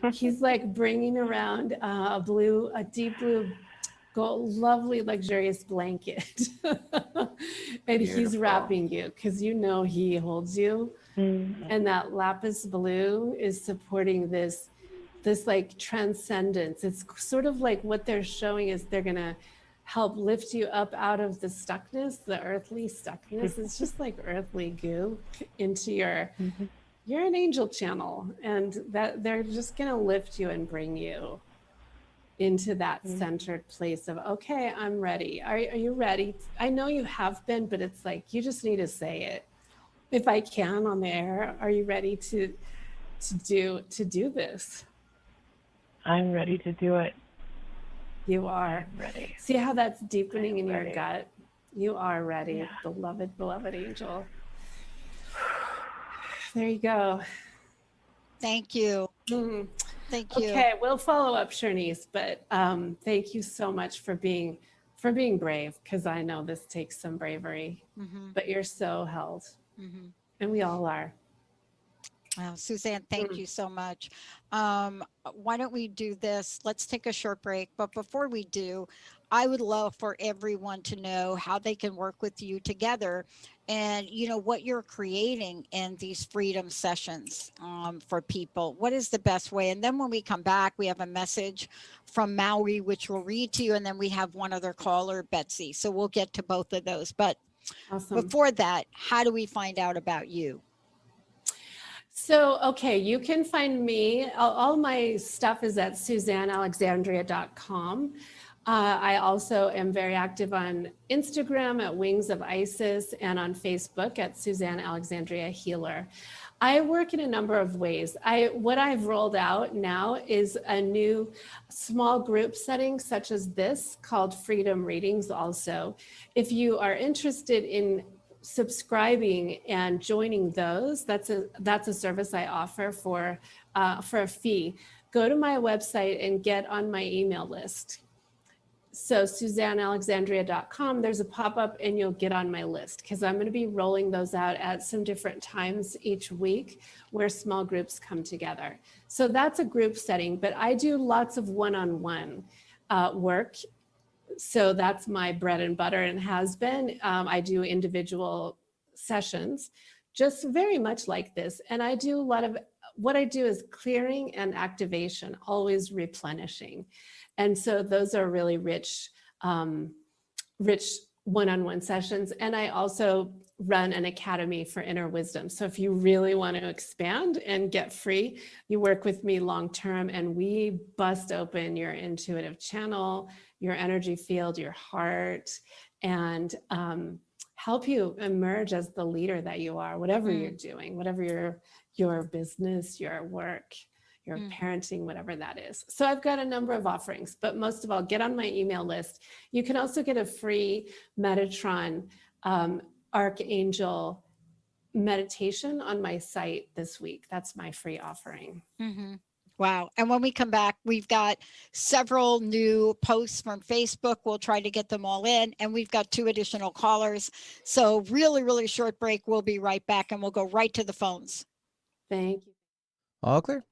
He's like bringing around a deep blue, gold, lovely, luxurious blanket. And he's Beautiful. wrapping you because you know he holds you. Mm. And that lapis blue is supporting this like transcendence. It's sort of like what they're showing is they're gonna help lift you up out of the stuckness, the earthly stuckness. It's just like earthly goo into your, Mhm. you're an angel channel, and that they're just gonna lift you and bring you into that Mhm. centered place of, okay, I'm ready. Are you ready? I know you have been, but it's like you just need to say it. If I can on the air, are you ready to do this? I'm ready to do it. You I are. am ready. See how that's I deepening am in your ready. gut? You are ready, Yeah. beloved, beloved angel. There you go. Thank you. Mm. Thank you. Okay, we'll follow up, Shernise, but thank you so much for being brave, because I know this takes some bravery, Hmm. but you're so held, Hmm. and we all are. Well, Suzanne, thank Mm. you so much. Why don't we do this? Let's take a short break. But before we do, I would love for everyone to know how they can work with you together and, what you're creating in these freedom sessions for people. What is the best way? And then when we come back, we have a message from Maui, which we'll read to you. And then we have one other caller, Betsy. So we'll get to both of those. But Awesome. before that, how do we find out about you? So, okay, you can find me. All my stuff is at SuzanneAlexandria.com. I also am very active on Instagram at Wings of Isis and on Facebook at Suzanne Alexandria Healer. I work in a number of ways. What I've rolled out now is a new small group setting such as this called Freedom Readings also. If you are interested in subscribing and joining those, that's a service I offer for a fee. Go to my website and get on my email list. So SuzanneAlexandria.com, there's a pop-up and you'll get on my list, because I'm going to be rolling those out at some different times each week where small groups come together. So that's a group setting, but I do lots of one-on-one work. So that's my bread and butter and has been. I do individual sessions, just very much like this. And I do a lot of what I do is clearing and activation, always replenishing. And so those are really rich one-on-one sessions. And I also run an academy for inner wisdom. So if you really want to expand and get free, you work with me long-term and we bust open your intuitive channel, your energy field, your heart, and help you emerge as the leader that you are, whatever you're Mm, doing, whatever your business, your work, your mm. parenting, whatever that is. So I've got a number of offerings, but most of all, get on my email list. You can also get a free Metatron um, Archangel meditation on my site this week. That's my free offering. Hmm. Wow. And when we come back, we've got several new posts from Facebook. We'll try to get them all in. And we've got two additional callers. So, really, really short break. We'll be right back and we'll go right to the phones. Thank you. All clear.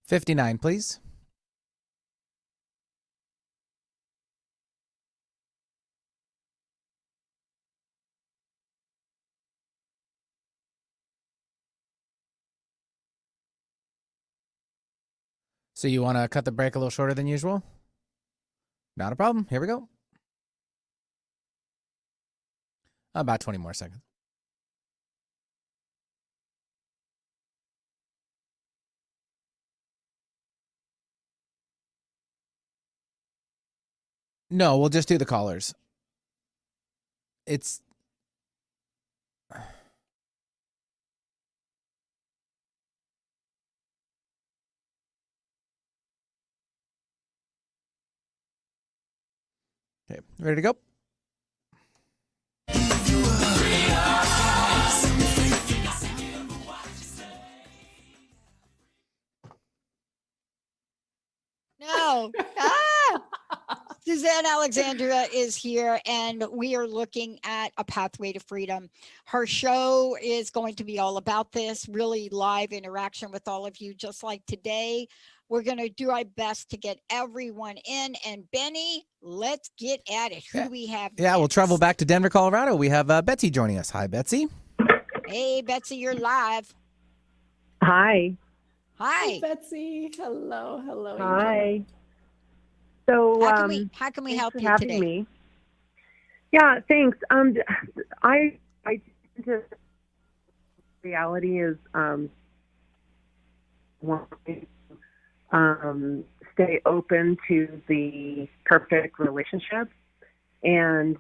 $59, please. So you want to cut the break a little shorter than usual? Not a problem. Here we go. About 20 more seconds. No, we'll just do the callers. It's okay. Ready to go? No. Suzanne Alexandria is here, and we are looking at a pathway to freedom. Her show is going to be all about this, really live interaction with all of you, just like today. We're going to do our best to get everyone in. And Benny, let's get at it. Who do we have? Yeah, we'll travel next? back to Denver, Colorado. We have Betsy joining us. Hi, Betsy. Hey, Betsy, you're live. Hi. Hi. Betsy. Hello. Hello. Angel. Hi. So, How can we thanks help for you having today? me. Yeah, thanks. I tend to, reality is wanting to stay open to the perfect relationship, and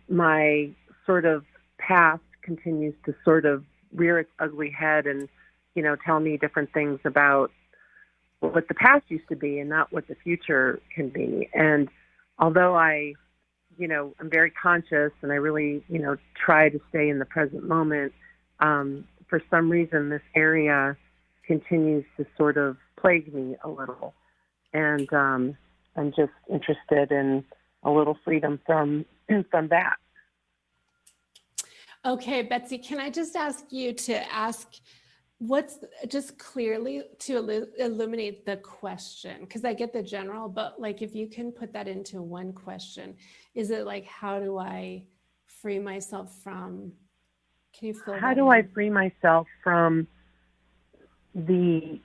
my sort of past continues to sort of rear its ugly head and, tell me different things about what the past used to be and not what the future can be. And although I'm very conscious and I really, try to stay in the present moment, for some reason this area continues to sort of plague me a little. And I'm just interested in a little freedom from that. Okay, Betsy, can I just ask you to ask what's just clearly to illuminate the question? Because I get the general, but like if you can put that into one question, is it like, how do I free myself from, can you fill How that do I in? free myself from the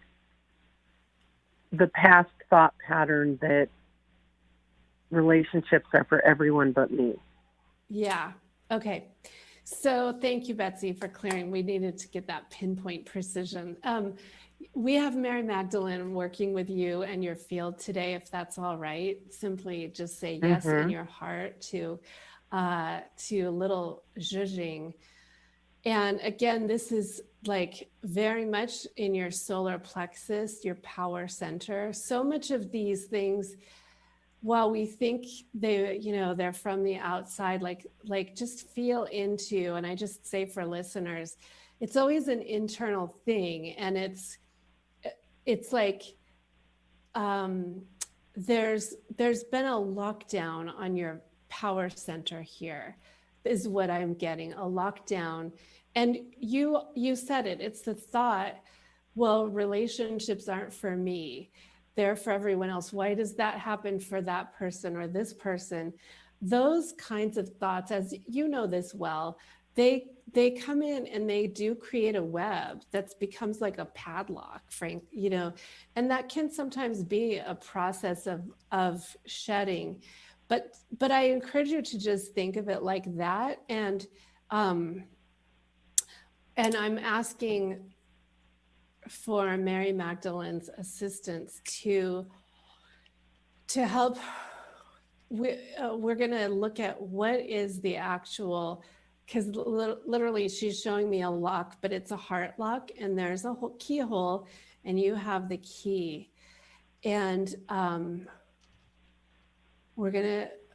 past thought pattern that relationships are for everyone but me? Yeah. Okay. So thank you, Betsy, for clearing. We needed to get that pinpoint precision. We have Mary Magdalene working with you and your field today, if that's all right. Simply just say yes in your heart to a little zhuzhing. And again, this is like very much in your solar plexus, your power center. So much of these things, while we think they're from the outside, like just feel into, and I just say for listeners, it's always an internal thing. And it's like, there's been a lockdown on your power center here, is what I'm getting, a lockdown. And you said it, it's the thought, well, relationships aren't for me, they're for everyone else. Why does that happen for that person or this person? Those kinds of thoughts, as you know this well, they come in and they do create a web that becomes like a padlock, Frank, and that can sometimes be a process of shedding. But I encourage you to just think of it like that. And I'm asking for Mary Magdalene's assistance to help. We're going to look at what is the actual, because literally she's showing me a lock, but it's a heart lock, and there's a keyhole, and you have the key. And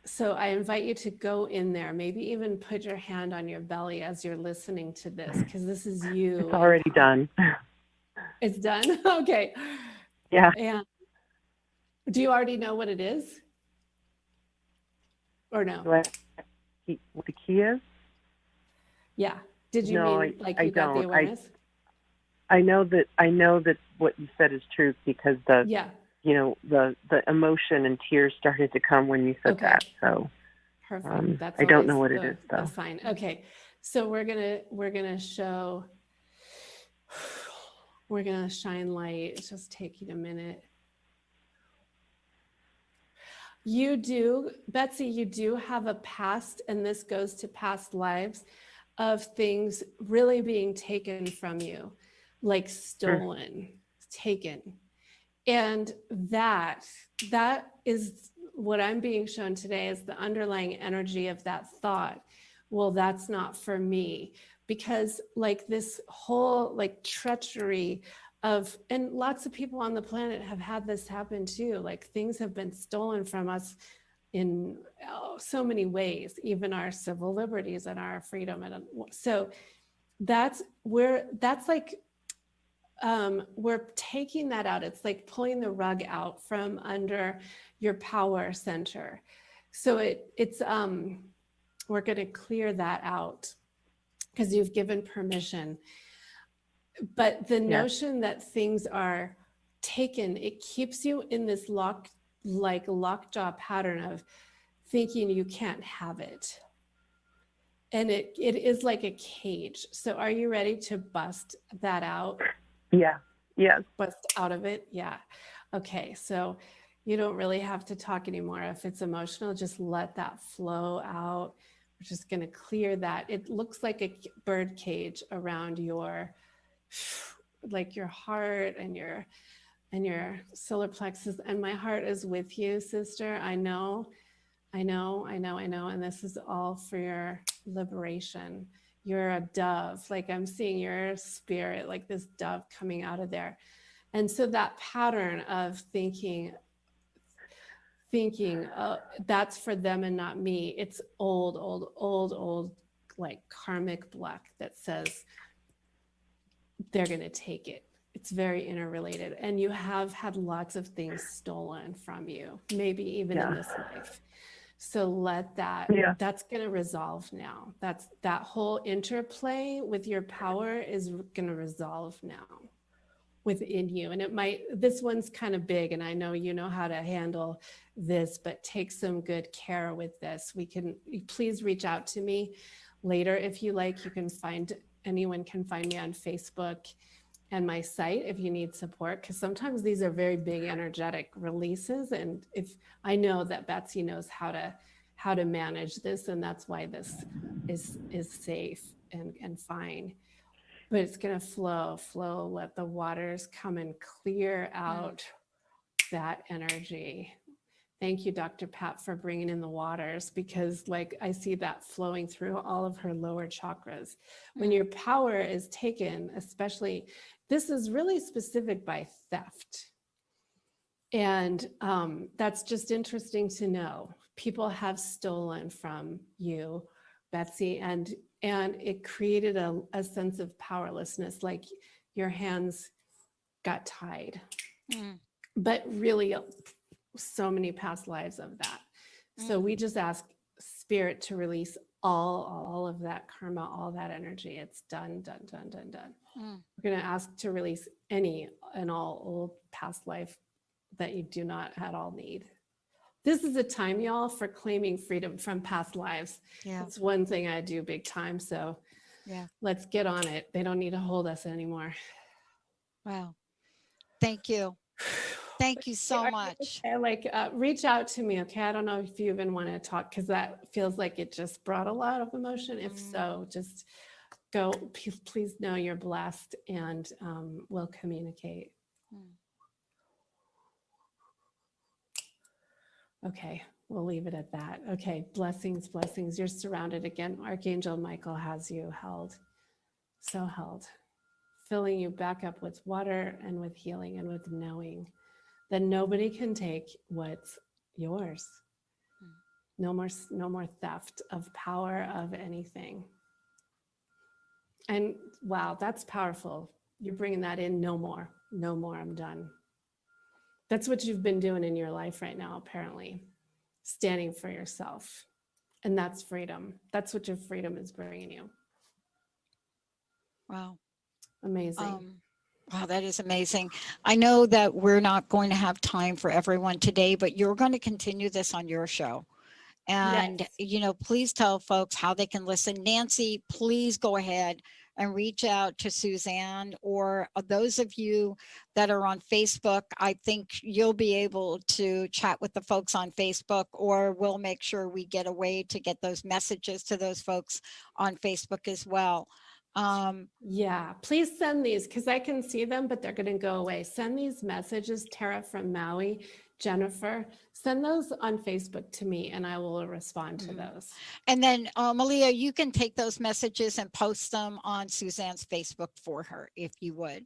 so I invite you to go in there, maybe even put your hand on your belly as you're listening to this, because this is you. It's already done. It's done? Okay. Yeah. And do you already know what it is? Or no? What the key is? Yeah. Did you mean like you got the awareness? I know that what you said is true, because the emotion and tears started to come when you said that. So perfect. That's I don't know what it is though. That's fine. Okay. So we're gonna show. We're gonna shine light. It's just taking a minute. You do, Betsy, you do have a past, and this goes to past lives of things really being taken from you, like stolen, taken. And that is what I'm being shown today is the underlying energy of that thought. Well, that's not for me, because like this whole like treachery of, and lots of people on the planet have had this happen too. Like things have been stolen from us in so many ways, even our civil liberties and our freedom. And so that's where, that's like, we're taking that out. It's like pulling the rug out from under your power center. So we're going to clear that out because you've given permission. But the notion that things are taken, it keeps you in this lockjaw pattern of thinking you can't have it. And it is like a cage. So are you ready to bust that out? Yeah. Yes. Bust out of it? Yeah. Okay. So you don't really have to talk anymore. If it's emotional, just let that flow out. We're just going to clear that. It looks like a bird cage around your, like your heart and your solar plexus. And my heart is with you, sister. I know. And this is all for your liberation. You're a dove. Like I'm seeing your spirit, like this dove coming out of there. And so that pattern of thinking, that's for them and not me. It's old, like karmic block that says they're going to take it. It's very interrelated. And you have had lots of things stolen from you, maybe even in this life. So let that, that's going to resolve now. That whole interplay with your power is going to resolve now within you. And this one's kind of big, and I know you know how to handle this, but take some good care with this. Please reach out to me later if you like. Anyone can find me on Facebook and my site if you need support, because sometimes these are very big energetic releases. And if I know that Betsy knows how to manage this, and that's why this is safe and fine. But it's going to flow, let the waters come and clear out that energy. Thank you, Dr. Pat, for bringing in the waters, because like I see that flowing through all of her lower chakras. When your power is taken, especially, this is really specific by theft. And that's just interesting to know. People have stolen from you, Betsy, and it created a sense of powerlessness, like your hands got tied. But really, so many past lives of that. So we just ask Spirit to release all of that karma, all that energy. It's done. We're going to ask to release any and all old past life that you do not at all need. This is a time, y'all, for claiming freedom from past lives. Yeah. It's one thing I do big time. So let's get on it. They don't need to hold us anymore. Wow. Thank you. Thank you so much. Reach out to me. Okay. I don't know if you even want to talk, because that feels like it just brought a lot of emotion. If so, just go, please know you're blessed, and we'll communicate. Okay, we'll leave it at that. Okay, blessings. You're surrounded again. Archangel Michael has you held, so held, filling you back up with water and with healing and with knowing that nobody can take what's yours. No more theft of power of anything. And wow, that's powerful. You're bringing that in. No more, I'm done. That's what you've been doing in your life right now, apparently. Standing for yourself. And that's freedom. That's what your freedom is bringing you. Wow. Amazing. Wow, that is amazing. I know that we're not going to have time for everyone today, but you're going to continue this on your show. And, please tell folks how they can listen. Nancy, please go ahead. and reach out to Suzanne, or those of you that are on Facebook, I think you'll be able to chat with the folks on Facebook, or we'll make sure we get a way to get those messages to those folks on Facebook as well. Yeah, please send these because I can see them, but they're going to go away. Send these messages, Tara from Maui, Jennifer, send those on Facebook to me and I will respond to those. And then Malia, you can take those messages and post them on Suzanne's Facebook for her, if you would.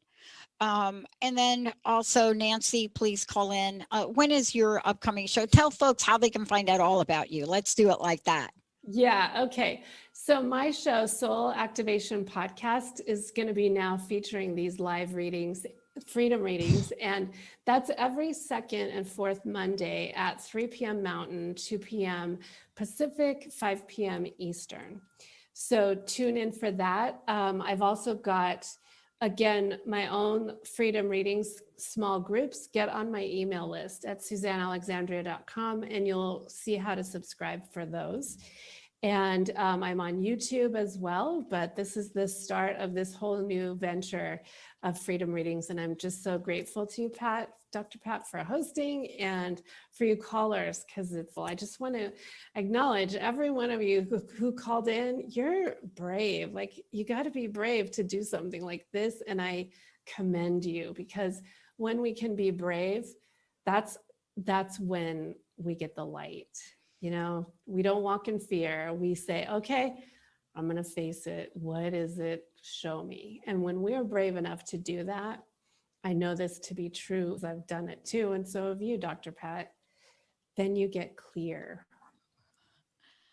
And then also, Nancy, please call in. When is your upcoming show? Tell folks how they can find out all about you. Let's do it like that. Yeah, okay. So my show, Soul Activation Podcast, is going to be now featuring these live readings, freedom readings, and that's every second and fourth Monday at 3 p.m. Mountain, 2 p.m. Pacific, 5 p.m. Eastern. So tune in for that. I've also got, again, my own freedom readings, small groups. Get on my email list at SuzanneAlexandria.com and you'll see how to subscribe for those. And I'm on YouTube as well, but this is the start of this whole new venture of freedom readings. And I'm just so grateful to you, Pat, Dr. Pat, for hosting and for you callers, because I just want to acknowledge every one of you who called in. You're brave. Like, you got to be brave to do something like this. And I commend you, because when we can be brave, that's when we get the light. You know, we don't walk in fear. We say, okay, I'm going to face it. What is it? Show me. And when we're brave enough to do that, I know this to be true, because I've done it too. And so have you, Dr. Pat, then you get clear.